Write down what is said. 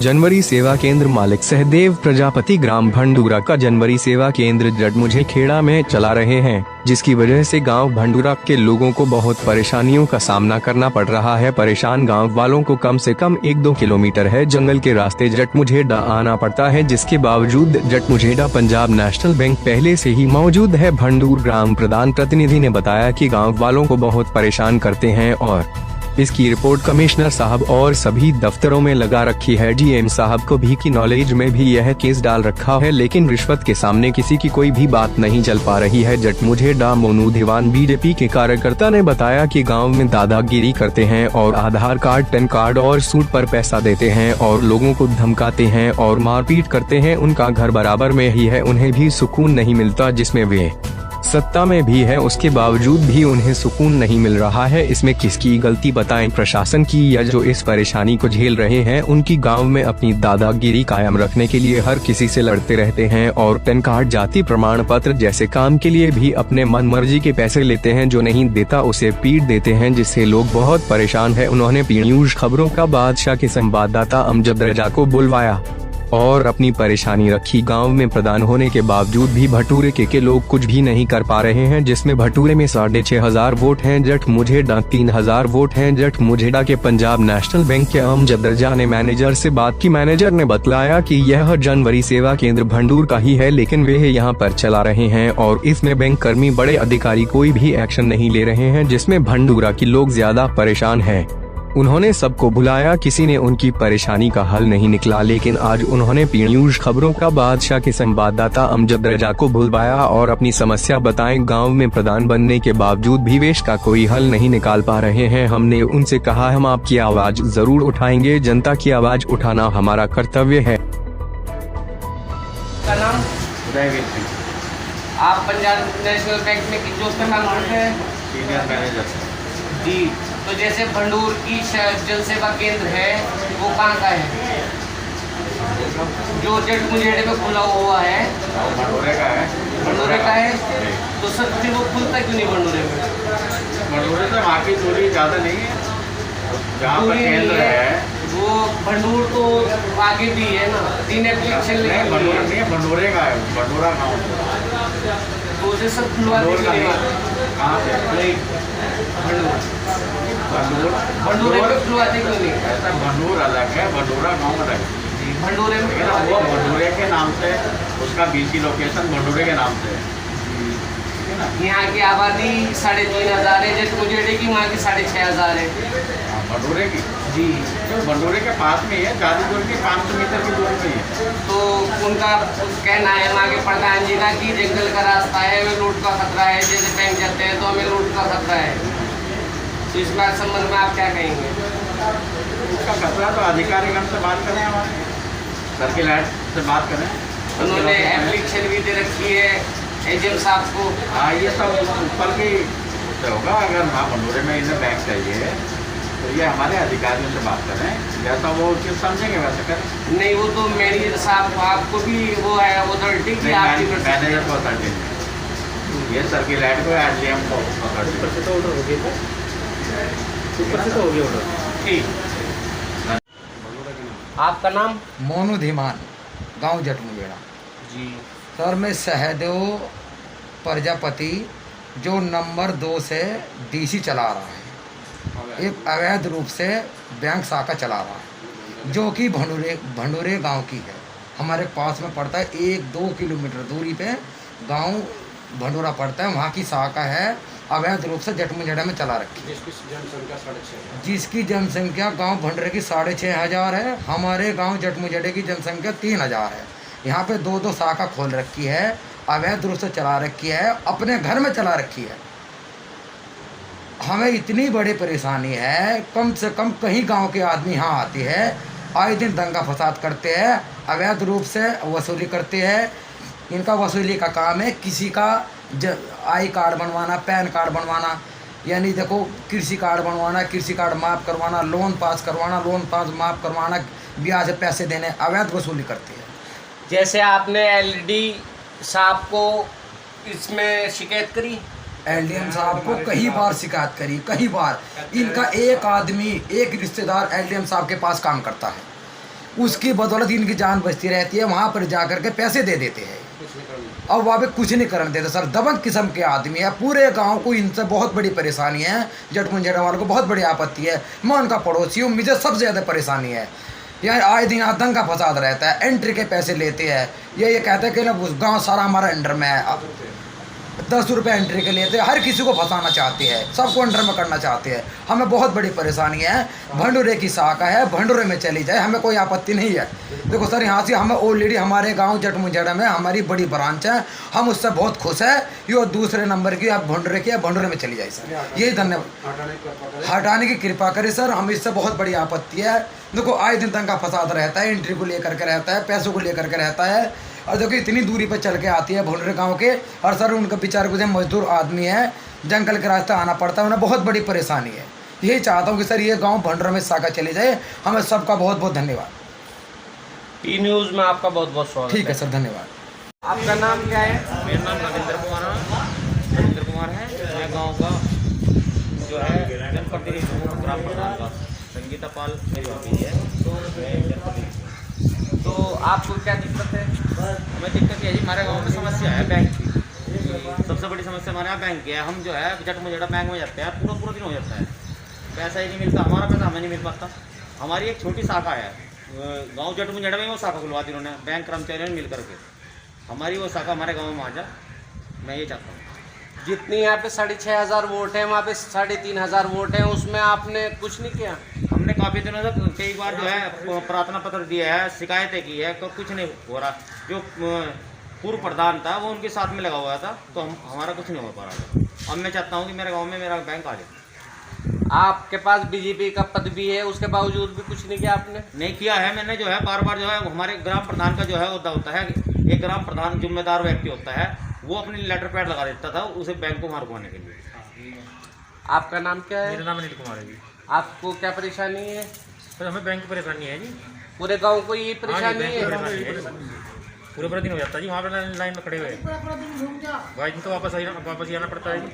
जनवरी सेवा केंद्र मालिक सहदेव प्रजापति ग्राम भंडूरा का जनवरी सेवा केंद्र जटमुझे खेड़ा में चला रहे हैं, जिसकी वजह से गांव भंडूरा के लोगों को बहुत परेशानियों का सामना करना पड़ रहा है। परेशान गांव वालों को कम से कम 1-2 किलोमीटर है जंगल के रास्ते जटमुझेड़ा आना पड़ता है, जिसके बावजूद जटमुझेड़ा पंजाब नेशनल बैंक पहले से ही मौजूद है। भंडूर ग्राम प्रधान प्रतिनिधि ने बताया कि गाँव वालों को बहुत परेशान करते हैं और इसकी रिपोर्ट कमिश्नर साहब और सभी दफ्तरों में लगा रखी है। डीएम साहब को भी की नॉलेज में भी यह केस डाल रखा है, लेकिन रिश्वत के सामने किसी की कोई भी बात नहीं चल पा रही है। जटमुझेड़ा मोनू दीवान बीजेपी के कार्यकर्ता ने बताया कि गांव में दादागिरी करते हैं और आधार कार्ड, पैन कार्ड और सूट पर पैसा देते हैं और लोगों को धमकाते हैं और मारपीट करते हैं। उनका घर बराबर में ही है, उन्हें भी सुकून नहीं मिलता, जिसमें वे सत्ता में भी है, उसके बावजूद भी उन्हें सुकून नहीं मिल रहा है। इसमें किसकी गलती बताएं, प्रशासन की या जो इस परेशानी को झेल रहे हैं उनकी? गांव में अपनी दादागिरी कायम रखने के लिए हर किसी से लड़ते रहते हैं और पैन कार्ड, जाति प्रमाण पत्र जैसे काम के लिए भी अपने मन मर्जी के पैसे लेते हैं। जो नहीं देता उसे पीट देते हैं, जिससे लोग बहुत परेशान है। उन्होंने पी न्यूज खबरों का बादशाह के संवाददाता अमजद रजा को बुलवाया और अपनी परेशानी रखी। गांव में प्रधान होने के बावजूद भी भटूरे के लोग कुछ भी नहीं कर पा रहे हैं, जिसमें भटूरे में 6,500 वोट हैं, जटमुझेड़ा 3,000 वोट हैं। जटमुझेड़ा के पंजाब नेशनल बैंक के अमजद रजा ने मैनेजर से बात की। मैनेजर ने बतलाया कि यह जनवरी सेवा केंद्र भंडूर का ही है, लेकिन वे यहाँ पर चला रहे हैं और इसमें बैंक कर्मी, बड़े अधिकारी कोई भी एक्शन नहीं ले रहे हैं, जिसमें भंडूरा के लोग ज्यादा परेशान है। उन्होंने सबको बुलाया, किसी ने उनकी परेशानी का हल नहीं निकला, लेकिन आज उन्होंने पी न्यूज खबरों का बादशाह के संवाददाता अमजद रजा को बुलवाया और अपनी समस्या बताएं। गांव में प्रधान बनने के बावजूद भी वे इसका कोई हल नहीं निकाल पा रहे हैं। हमने उनसे कहा, हम आपकी आवाज जरूर उठाएंगे, जनता की आवाज उठाना हमारा कर्तव्य है। आप पंजाब नेशनल बैंक में जो इस्तेमाल करते हैं? सीनियर मैनेजर जी। तो जैसे भंडूर की जन सेवा केंद्र है वो कहाँ का है? जो जटमुझेड़े में खुला हुआ है भंडूरे का है। भंडूरे का है, तो सर फिर वो खुलता क्यों नहीं भंडूरे में? भंडूरे से वहाँ की दूरी ज़्यादा नहीं है, जहाँ पर केंद्र है वो भंडूर तो आगे भी है ना, 3 एप्लीकेशन नहीं। भंडूरा नहीं है, भंडूरे का है, भंडूरा गाँव। तो उसे सब खुलवा कहाँ से? नहीं, भंडूरे में खुलवाते क्यों नहीं? ऐसा भंडूर अलग है, भंडूरा गाँव अलग है। भंडूरे में वो भंडूरे के नाम से, उसका बीसी लोकेशन भंडूरे के नाम से है। यहाँ की आबादी 3,500 है, जटमुझेड़े की वहाँ की 6,500 है। भंडूरे की जी। तो भंडूरे के पास में ही है, ज़्यादा दूर की 500 मीटर की दूरी में ही है। तो उनका कहना है वहाँ के प्रधान जी का कि जंगल का रास्ता है, हमें लूट का खतरा है, जैसे बैंक जाते हैं तो हमें लूट का खतरा है। तो इस बात संबंध में आप क्या कहेंगे? उसका खतरा तो अधिकारीगण से बात करें, हमारे सर्किल हेड से बात करें। उन्होंने एप्लीकेशन भी दे रखी है एजीएम साहब को। हाँ, ये सब ऊपर की से होगा। अगर वहाँ भंडूरे में इन्हें बैंक चाहिए तो ये हमारे अधिकारियों से बात करें, जैसा वो उचित समझेंगे वैसे करें। नहीं, वो तो मैनेजर साहब आपको भी वो है अथॉरिटी की, आपकी मैनेजर को अथॉरिटी नहीं, ये सर्किल हेड को एडीएम को अथॉरिटी। ऊपर से तो हो गया ऑर्डर। ठीक। आपका नाम? मोनू धीमान, गांव जटमुझेड़ा। जी सर, मैं सहदेव प्रजापति जो नंबर 2 से डीसी चला रहा है, एक अवैध रूप से बैंक शाखा चला रहा है, जो कि भंडूरे गांव की है। हमारे पास में पड़ता है, 1-2 किलोमीटर दूरी पे गांव भंडूरा पड़ता है, वहाँ की शाखा है, अवैध रूप से जटमुझेड़ा में चला रखी है, जिसकी जनसंख्या गांव भंडूरे की 6,500 है। हमारे गांव जटमुझेड़े की जनसंख्या 3,000 है। यहाँ पे 2-2 शाखा खोल रखी है, अवैध रूप से चला रखी है, अपने घर में चला रखी है। हमें इतनी बड़ी परेशानी है, कम से कम कहीं गांव के आदमी यहाँ आते हैं, आए दिन दंगा फसाद करते हैं, अवैध रूप से वसूली करते हैं। इनका वसूली का काम है, किसी का आई कार्ड बनवाना, पैन कार्ड बनवाना, यानी देखो कृषि कार्ड बनवाना, कृषि कार्ड माफ़ करवाना, लोन पास करवाना, लोन पास माफ़ करवाना, ब्याज पैसे देने, अवैध वसूली करते हैं। जैसे आपने एलडी साहब को इसमें शिकायत करी? एलडीएम साहब को कई बार शिकायत करी, कई बार। इनका एक आदमी, एक रिश्तेदार एलडीएम साहब के पास काम करता है। उसकी बदौलत इनकी जान बचती रहती है। वहाँ पर जा कर के पैसे दे देते हैं और वहाँ पे कुछ नहीं करने देते सर। दबंग किस्म के आदमी है। पूरे गांव को इनसे बहुत बड़ी परेशानी है। जट मुंजेड़ा वालों को बहुत बड़ी आपत्ति है। मैं उनका पड़ोसी हूँ, मुझे सबसे ज़्यादा परेशानी है। यार आए दिन यहाँ दंगा फसाद रहता है, एंट्री के पैसे लेते हैं। ये कहते हैं कि ना गाँव सारा हमारा अंडर में है, 10 रुपये एंट्री के लेते हैं। हर किसी को फंसाना चाहते हैं, सबको अंडर में करना चाहते हैं। हमें बहुत बड़ी परेशानी है। भंडूरे की शाखा है, भंडूरे में चली जाए, हमें कोई आपत्ति नहीं है। देखो सर, यहाँ से हमें ऑलरेडी हमारे गांव जट मुंजेड़ा में हमारी बड़ी ब्रांच है, हम उससे बहुत खुश है। ये दूसरे नंबर की आप भंडूरे की, भंडूरे में चली जाए सर, यही धन्यवाद। हटाने की कृपा करें सर, हम इससे बहुत बड़ी आपत्ति है। देखो आए दिन दंगा फसाद रहता है, एंट्री को लेकर के रहता है, पैसों को लेकर के रहता है। और देखो इतनी दूरी पर चल के आती है भोलरे गांव के। और सर उनका बेचारे कुछ मजदूर आदमी है, जंगल के रास्ते आना पड़ता है, उन्हें बहुत बड़ी परेशानी है। यही चाहता हूँ कि सर ये गांव भंडूरा में शाखा चली जाए। हमें सबका बहुत बहुत धन्यवाद। टी न्यूज़ में आपका बहुत बहुत स्वागत। ठीक है सर, धन्यवाद। आपका नाम क्या है? मेरा नाम रविंद्र कुमार है। मैं गांव का जो है जनप्रतिनिधि हूँ, ग्राम प्रधान का। संगीता पाल मेरी भाभी है, तो मैं जनप्रतिनिधि। तो आपको क्या दिक्कत है? हमें दिक्कत ये है जी, हमारे गांव में समस्या है बैंक की। सबसे बड़ी समस्या हमारे यहाँ बैंक की है। हम जो है जट मुंजेड़ा बैंक में जाते हैं, पूरा दिन हो जाता है, पैसा ही नहीं मिलता। हमारा पैसा हमें नहीं मिल पाता। हमारी एक छोटी शाखा है गाँव जट मुंजेड़ा में, वो शाखा खुलवा दी उन्होंने बैंक कर्मचारियों ने मिल करके। हमारी वो शाखा हमारे गाँव में आ जा, मैं ये चाहता हूँ। जितनी यहाँ पे 6500 वोट हैं, वहाँ पे 3500 वोट हैं, उसमें आपने कुछ नहीं किया? हमने काफ़ी दिनों तक कई बार जो है प्रार्थना पत्र दिया है, शिकायतें की है, कुछ नहीं हो रहा। जो पूर्व प्रधान था वो उनके साथ में लगा हुआ था, तो हमारा कुछ नहीं हो पा रहा। अब मैं चाहता हूँ कि मेरे गांव में मेरा बैंक आ जाए। आपके पास बीजेपी का पद भी है, उसके बावजूद भी कुछ नहीं किया आपने? नहीं किया है मैंने। जो है बार बार जो है हमारे ग्राम प्रधान का जो है होता है, एक ग्राम प्रधान जिम्मेदार व्यक्ति होता है, वो अपनी लेटर पैड लगा देता था उसे बैंक को मारवाने के लिए। आपका नाम क्या है? मेरा नाम अनिल कुमार है जी। आपको क्या परेशानी है? सर हमें बैंक की परेशानी है जी। पूरे गांव को ये परेशानी है? पूरा दिन हो जाता है जी, वहाँ पर लाइन में खड़े हुए भाई, तो वापस ही आना पड़ता है जी।